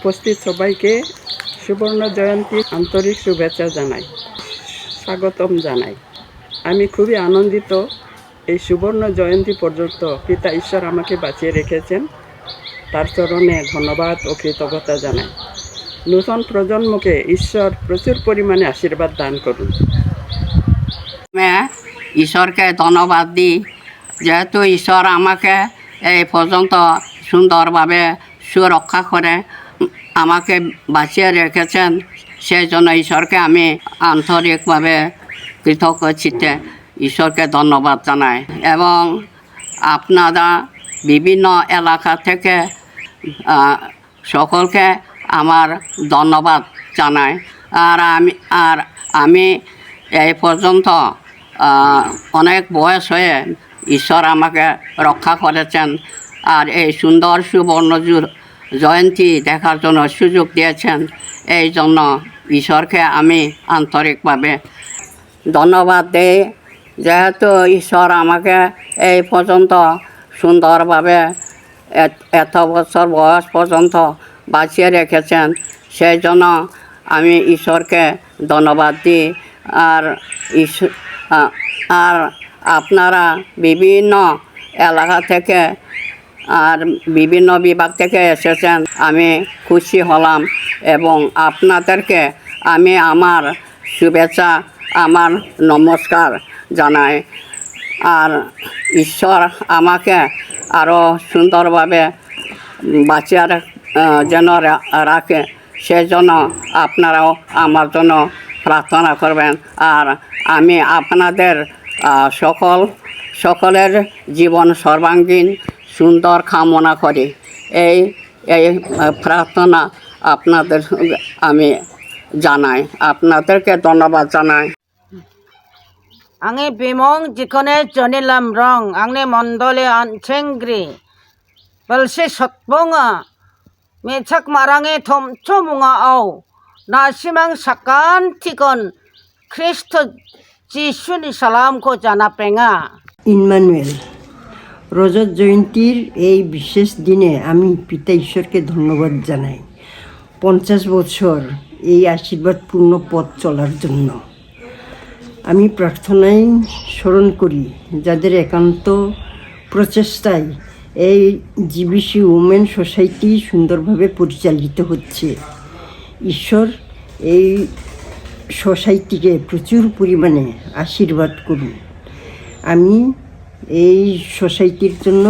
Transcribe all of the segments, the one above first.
উপস্থিত সবাইকে সুবর্ণ জয়ন্তী আন্তরিক শুভেচ্ছা জানাই, স্বাগতম জানাই। আমি খুবই আনন্দিত এই সুবর্ণ জয়ন্তী পর্যন্ত পিতা ঈশ্বর আমাকে বাঁচিয়ে রেখেছেন, তার চরণে ধন্যবাদ ও কৃতজ্ঞতা জানাই। নূতন প্রজন্মকে ঈশ্বর প্রচুর পরিমাণে আশীর্বাদ দান করুন। ঈশ্বরকে ধন্যবাদ দিই, যেহেতু ঈশ্বর আমাকে এই পর্যন্ত সুন্দরভাবে সুরক্ষা করে আমাকে বাঁচিয়ে রেখেছেন, সেই জন্য ঈশ্বরকে আমি আন্তরিকভাবে কৃতজ্ঞ চিত্তে ঈশ্বরকে ধন্যবাদ জানাই। এবং আপনারা বিভিন্ন এলাকা থেকে সকলকে আমার ধন্যবাদ জানাই। আর আমি এই পর্যন্ত অনেক বয়স হয়ে ঈশ্বর আমাকে রক্ষা করেছেন, আর এই সুন্দর সুবর্ণ জয়ন্তী দেখার জন্য সুযোগ দিয়েছেন। এই জন্য ঈশ্বরকে আমি আন্তরিকভাবে ধন্যবাদ দিই, যেহেতু ঈশ্বর আমাকে এই পর্যন্ত সুন্দরভাবে এত বছর বয়স পর্যন্ত বাঁচিয়ে রেখেছেন, সেই জন্য আমি ঈশ্বরকে ধন্যবাদ দিই। আর আপনারা বিভিন্ন এলাকা থেকে আর বিভিন্ন বিভাগ থেকে এসেছেন, আমি খুশি হলাম এবং আপনাদেরকে আমি আমার শুভেচ্ছা, আমার নমস্কার জানাই। আর ঈশ্বর আমাকে আরও সুন্দরভাবে বাঁচিয়ে যেন রাখে, সেজন্য আপনারাও আমার জন্য প্রার্থনা করবেন। আর আমি আপনাদের সকলের জীবন সর্বাঙ্গীন সুন্দর কামনা করি। এই প্রার্থনা আপনাদের আমি জানাই, আপনাদেরকে ধন্যবাদ জানাই। Ange bimong jikone jonilam rong angne mondole an chengri balse sotbonga mechak marange thom chomunga au nasimang sakan tikon Kristo Jishuni salam ko jana penga Emmanuel রজত জয়ন্তীর এই বিশেষ দিনে আমি পিতা ঈশ্বরকে ধন্যবাদ জানাই 50 বছর এই আশীর্বাদপূর্ণ পথ চলার জন্য। আমি প্রার্থনায় স্মরণ করি যাদের একান্ত প্রচেষ্টায় এই জিবিসি উমেন সোসাইটি সুন্দরভাবে পরিচালিত হচ্ছে। ঈশ্বর এই সোসাইটিকে প্রচুর পরিমাণে আশীর্বাদ করুন। আমি এই সোসাইটির জন্য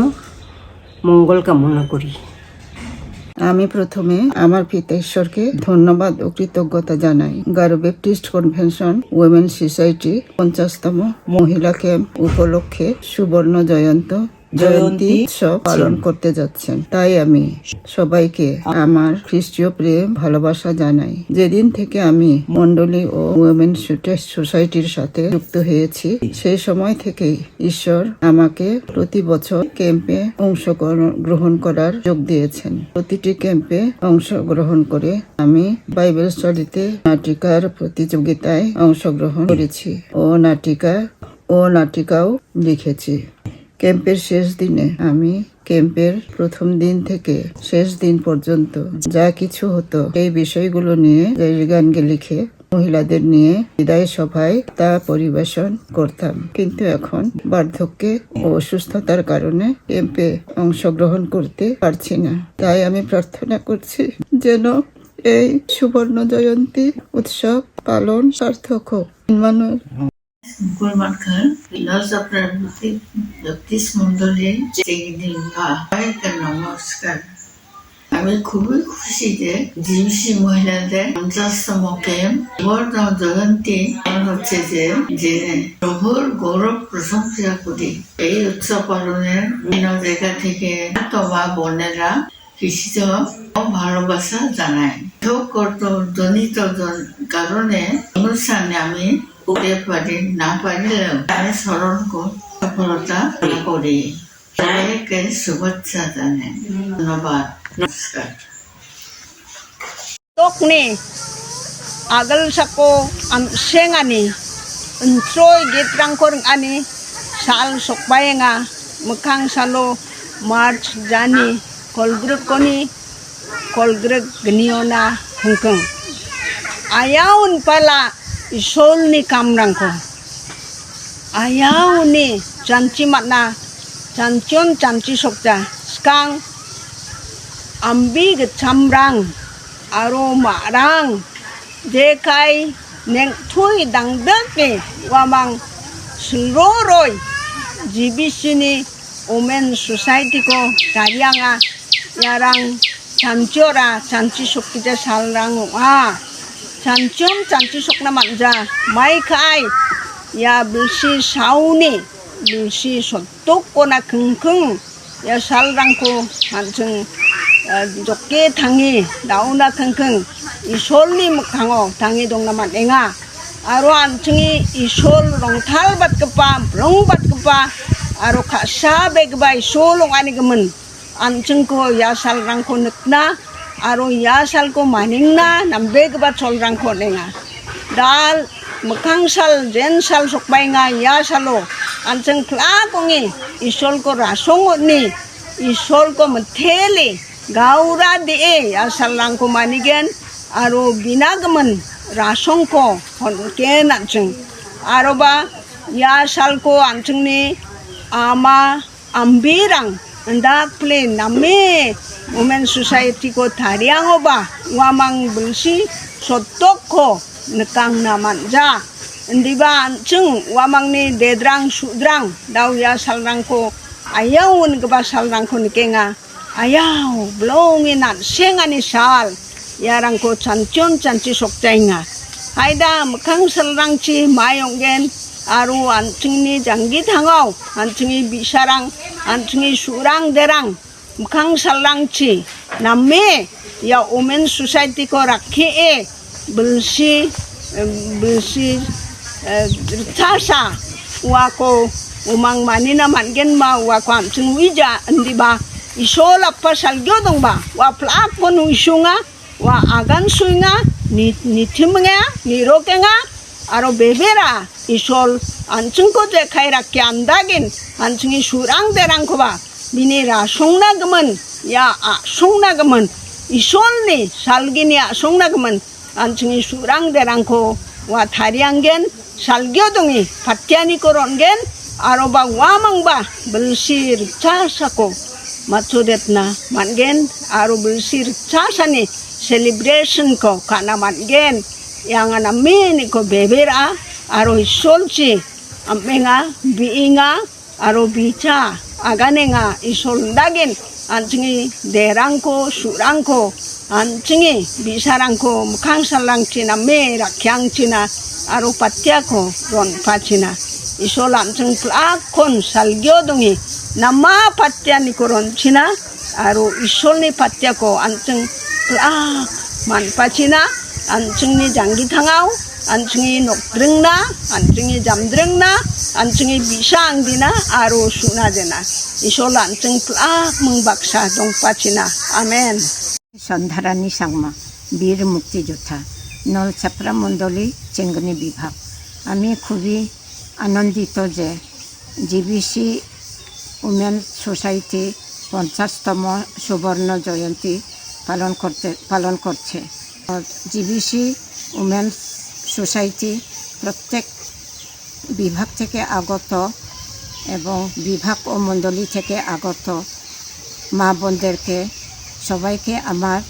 মঙ্গল কামনা করি। আমি প্রথমে আমার পিতা ঈশ্বরকে ধন্যবাদ ও কৃতজ্ঞতা জানাই। Garo Baptist Convention Women Society 50তম মহিলা ক্যাম্প উপলক্ষে সুবর্ণ জয়ন্তী উৎসব পালন করতে যাচ্ছেন, তাই আমি সবাইকে আমার খ্রিস্টীয় প্রেম ভালোবাসা জানাই। যেদিন থেকে আমি মন্ডলী ও উইমেন সোসাইটির সাথে যুক্ত হয়েছি, সেই সময় থেকেই ঈশ্বর আমাকে প্রতি বছর ক্যাম্পে অংশগ্রহণ করার যোগ দিয়েছেন। প্রতিটি ক্যাম্পে অংশগ্রহণ করে আমি বাইবেল স্টাডিতে নাটিকার প্রতিযোগিতায় অংশগ্রহণ করেছি ও নাটিকাও লিখেছি। ক্যাম্পের শেষ দিনে আমি ক্যাম্পের প্রথম দিন থেকে শেষ দিন পর্যন্ত যা কিছু হতো এই বিষয়গুলো নিয়ে গান লিখে মহিলাদের নিয়ে বিদায় সভায় তা পরিবেশন করতাম। কিন্তু এখন বার্ধক্যে ও অসুস্থতার কারণে ক্যাম্পে অংশগ্রহণ করতে পারছি না। তাই আমি প্রার্থনা করছি যেন এই সুবর্ণ জয়ন্তী উৎসব পালন সার্থক হোক। মুকুলমানখান ফিলসফার ব্যাপটিস্ট মন্ডলীর নমস্কার। আমি খুবই খুশি যে জিবিসি মহিলাদের 50তম ক্যাম্প সুবর্ণ জয়ন্তী হচ্ছে যে প্রভুর গৌরব প্রশংসা করি। এই উৎসব পালনের বিভিন্ন জায়গা থেকে মা বোনেরা কৃষিজ ভালোবাসা জানায়। জনিত কারণে অনুষ্ঠানে আমি না পারিলেও আমি স্মরণ সফলতা করি। সবাইকে শুভেচ্ছা জানাই। ধন্যবাদ, নমস্কার। tokni agal sako am sengani untroy gitrang korng ani sal sokbayenga mukhang salo march jani kolgrut koni kolgrek geniona hengkeng. Ayaun pala isol ni kamrangko. Ayaw ni janci matna jancion janci sokja skang ambi ke camrang aro marang dekai neng thui dang deke wamang seloroi jibisini Women Society ko tarianga yarang janciora janci sokja salrang jancion janci sokna manja mai kai ya belsi sauni belsi sotok kona kengkeng ya salrangko hanjeng jokke tangi dauna kengkeng isolni mukhango tangi dongnaman enga aro anjungi isol rongthal batkepa blong batkepa aro khasa begba isolong ani gemen anjungko ya salrangko nekna aro ya salko maningna nambegba solrangko nenga dal mekangsal jensal sokbainga ya salo anjeng klakongi isol ko rasongo ni isol ko metheli gaura de ya salang ko manigen aro binagaman rasong ko honken anjeng aro ba ya sal ko anjeng ni ama ambirang ndak ple name Women Society ko tariango ba wamang belsi sotok ko nekang naman ja ndi ba anjeng wamang ni dedrang sudrang daw ya salrang ko ayaw nga ba salrang ko nikenga ayaw blongin at sengani sal yarang ko chancion chanci sokjainga haida mukang salrang chi mayonggen aru anjeng ni janggi thangaw anjeng ni bisarang anjeng ni surang derang mukang salrang chi namme ya Women Society ko rakhe belsi tasa wako umang manina mangen ma wako amsung wija ndi ba isol apa salgyo dong ba wa plak kon isunga wa agan suinga ni timnga ni rokenga aro bebera isol anjung ko je khaira kyandagin anjungi surang derang ko ba binira songna gemen ya a songna gemen isol ni salgini a songna gemen anjungi surang derang ko wa tarianggen salgyodongi patiani korongen aroba wamangba belsir chasako matudetna mangen aro belsir chasani celebration ko kana mangen yang anamini ko bebera aro isolchi amenga biinga aro bicha aganenga isoldagen anjungi derangko surangko anjungi bisarangko mukhangsalangchina mera kyangchina aro patyako ron pachina isol anjung plakon salgyodongi nama patyani koron china aro isolni patyako anjung plak man pachina anjungni janggi thangaw anjungi nokdrengna anjungi jamdrengna anjungi bisangdina aro sunajena isol anjung plak mungbaksa dongpachina amen Sandhyarani Sangma বীর মুক্তিযোদ্ধা নলছাপড়া মণ্ডলী চেঙ্গনি বিভাগ আমি খুবই আনন্দিত যে GBC women society 50তম সুবর্ণ জয়ন্তী পালন করছে জিবিসি উমেন সোসাইটি প্রত্যেক বিভাগ থেকে আগত এবং বিভাগ ও মণ্ডলী থেকে আগত মা বোনদেরকে সবাইকে আমার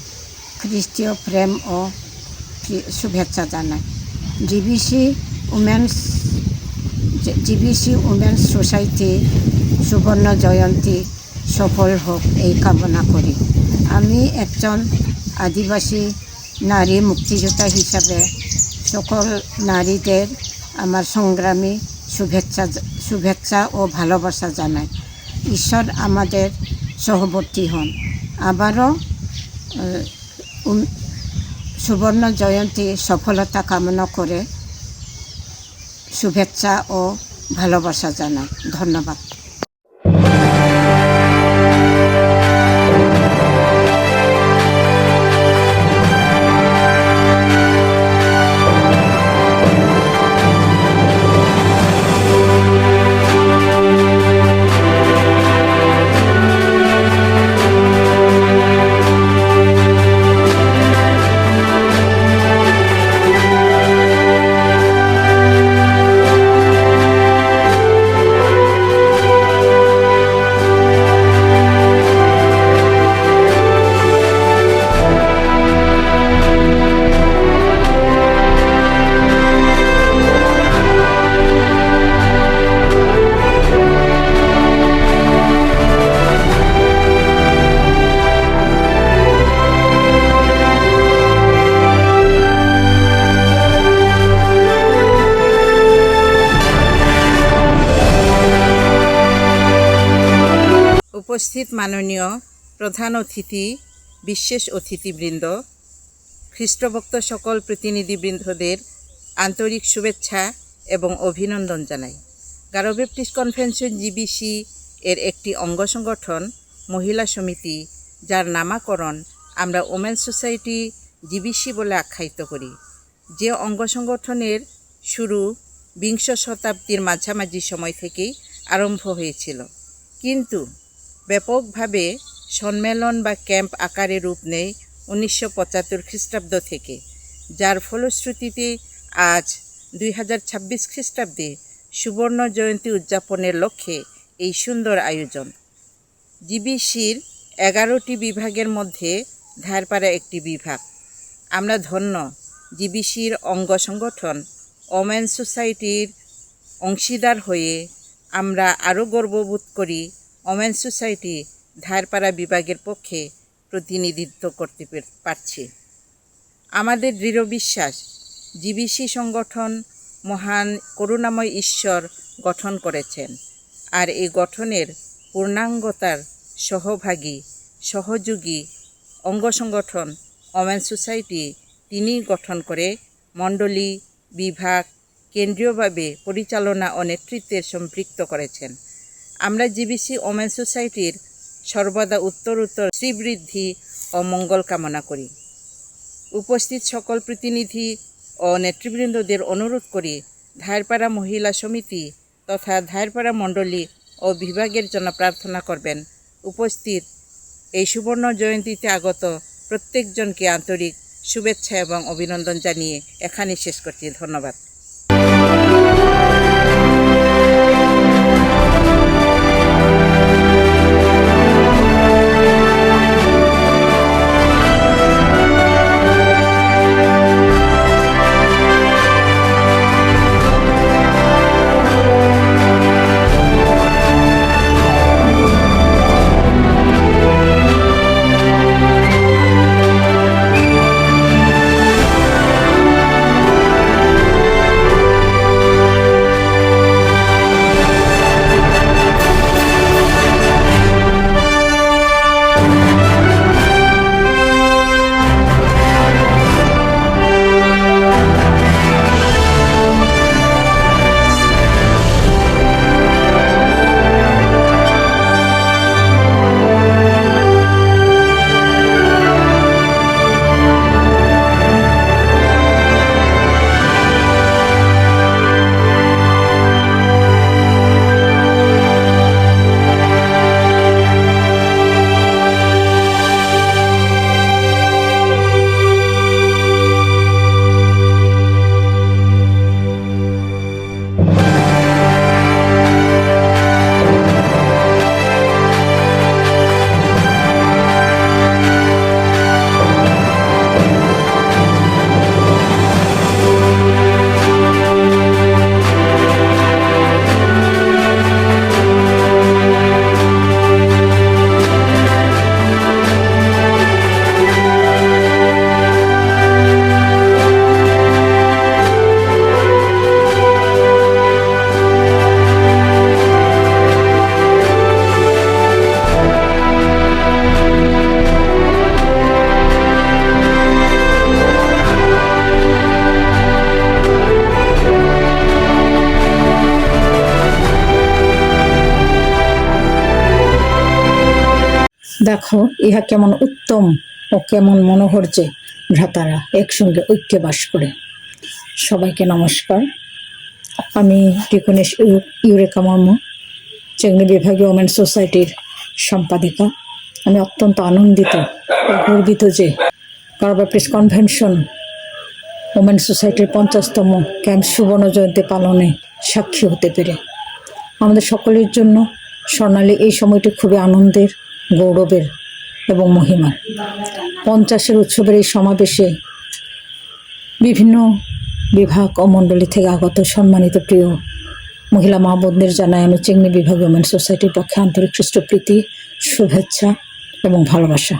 খ্রিস্টীয় প্রেম ও শুভেচ্ছা জানাই জিবিসি উমেন্স সোসাইটি সুবর্ণ জয়ন্তী সফল হোক এই কামনা করি আমি একজন আদিবাসী নারী মুক্তিযোদ্ধা হিসাবে সকল নারীদের আমার সংগ্রামী শুভেচ্ছা ও ভালোবাসা জানাই ঈশ্বর আমাদের সহবর্তী হন আবারও সুবর্ণ জয়ন্তী সফলতা কামনা করে শুভেচ্ছা ও ভালোবাসা জানাই ধন্যবাদ। উপস্থিত মাননীয় প্রধান অতিথি, বিশেষ অতিথিবৃন্দ, খ্রিস্টভক্ত সকল প্রতিনিধিবৃন্দদের আন্তরিক শুভেচ্ছা এবং অভিনন্দন জানাই। গারো ব্যাপটিস্ট কনভেনশন জিবিসি এর একটি অঙ্গ সংগঠন মহিলা সমিতি, যার নামকরণ আমরা ওমেন সোসাইটি জিবিসি বলে আখ্যায়িত করি, যে অঙ্গ সংগঠনের শুরু বিংশ শতাব্দীর মাঝামাঝি সময় থেকেই আরম্ভ হয়েছিল, কিন্তু ব্যাপকভাবে সম্মেলন বা ক্যাম্প আকারে রূপ নেয় 1975 খ্রিস্টাব্দ থেকে, যার ফলশ্রুতিতে আজ 2026 খ্রিস্টাব্দে সুবর্ণ জয়ন্তী উদযাপনের লক্ষ্যে এই সুন্দর আয়োজন। জিবিসির 11টি বিভাগের মধ্যে ধারপাড়া একটি বিভাগ। আমরা ধন্য জিবিসির অঙ্গ সংগঠন ওমেন সোসাইটির অংশীদার হয়ে আমরা আরও গর্ববোধ করি ওমেন সোসাইটি ধারপাড়া বিভাগের পক্ষে প্রতিনিধিত্ব করতে পারছি। আমাদের দৃঢ় বিশ্বাস, জিবিসি সংগঠন মহান করুণাময় ঈশ্বর গঠন করেছেন, আর এই গঠনের পূর্ণাঙ্গতার সহভাগী সহযোগী অঙ্গ সংগঠন ওমেন সোসাইটি তিনিই গঠন করে মণ্ডলী, বিভাগ, কেন্দ্রীয়ভাবে পরিচালনা ও নেতৃত্বে সম্পৃক্ত করেছেন। আমরা জিবিসি ওমেন সোসাইটির সর্বদা উত্তরোত্তর শ্রীবৃদ্ধি ও মঙ্গল কামনা করি। উপস্থিত সকল প্রতিনিধি ও নেতৃবৃন্দদের অনুরোধ করি ধারপাড়া মহিলা সমিতি তথা ধারপাড়া মণ্ডলী ও বিভাগের জন্য প্রার্থনা করবেন। উপস্থিত এই সুবর্ণ জয়ন্তীতে আগত প্রত্যেকজনকে আন্তরিক শুভেচ্ছা এবং অভিনন্দন জানিয়ে এখানে শেষ করছি। ধন্যবাদ। দেখো ইহা কেমন উত্তম ও কেমন মনোহর যে ভ্রাতারা একসঙ্গে ঐক্যে বাস করে। সবাইকে নমস্কার। আমি ডিকনেশ ইউরেকা মর্ম, চেংনি বিভাগীয় ওমেন সোসাইটির সম্পাদিকা। আমি অত্যন্ত আনন্দিত ও গর্বিত যে গারো ব্যাপটিস্ট কনভেনশন ওমেন সোসাইটির 50তম ক্যাম্প সুবর্ণ জয়ন্তী পালনে সাক্ষী হতে পেরে। আমাদের সকলের জন্য স্বর্ণালী এই সময়টি খুবই আনন্দের, গৌরবের এবং মহিমার। 50-এর উৎসবের এই সমাবেশে বিভিন্ন বিভাগ ও মণ্ডলী থেকে আগত সম্মানিত প্রিয় মহিলা মা বোনদের জানাই আমি চেংনি বিভাগীয় ওমেন সোসাইটির পক্ষে আন্তরিক খ্রিস্টপ্রীতি, শুভেচ্ছা এবং ভালোবাসা।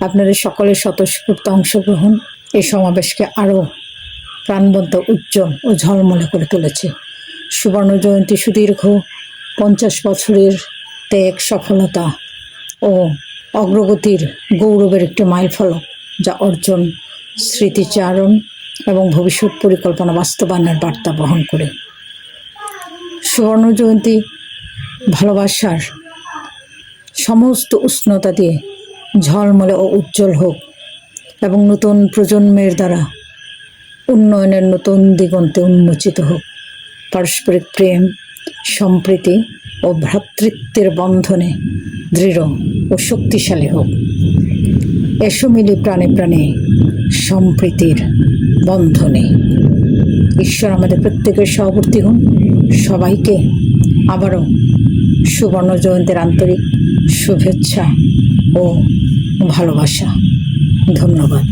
আপনাদের সকলের স্বতঃস্ফূর্ত অংশগ্রহণ এই সমাবেশকে আরও প্রাণবন্ত, উজ্জ্বল ও ঝলমলে করে তুলেছে। সুবর্ণ জয়ন্তী সুদীর্ঘ 50 বছরের ত্যাগ, সফলতা ও অগ্রগতির গৌরবের একটি মাইলফলক, যা অর্জন, স্মৃতিচারণ এবং ভবিষ্যৎ পরিকল্পনা বাস্তবায়নের বার্তা বহন করে। সুবর্ণ জয়ন্তী ভালোবাসার সমস্ত উষ্ণতা দিয়ে ঝলমলে ও উজ্জ্বল হোক এবং নতুন প্রজন্মের দ্বারা উন্নয়নের নতুন দিগন্তে উন্মোচিত হোক। পারস্পরিক প্রেম, সম্প্রীতি ও ভ্রাতৃত্বের বন্ধনে দৃঢ় ও শক্তিশালী হোক। এসো মিলি প্রাণে প্রাণে সম্প্রীতির বন্ধনে। ঈশ্বর আমাদের প্রত্যেকের সহবর্তী হন। সবাইকে আবারও সুবর্ণ জয়ন্তীর আন্তরিক শুভেচ্ছা ও ভালোবাসা। ধন্যবাদ।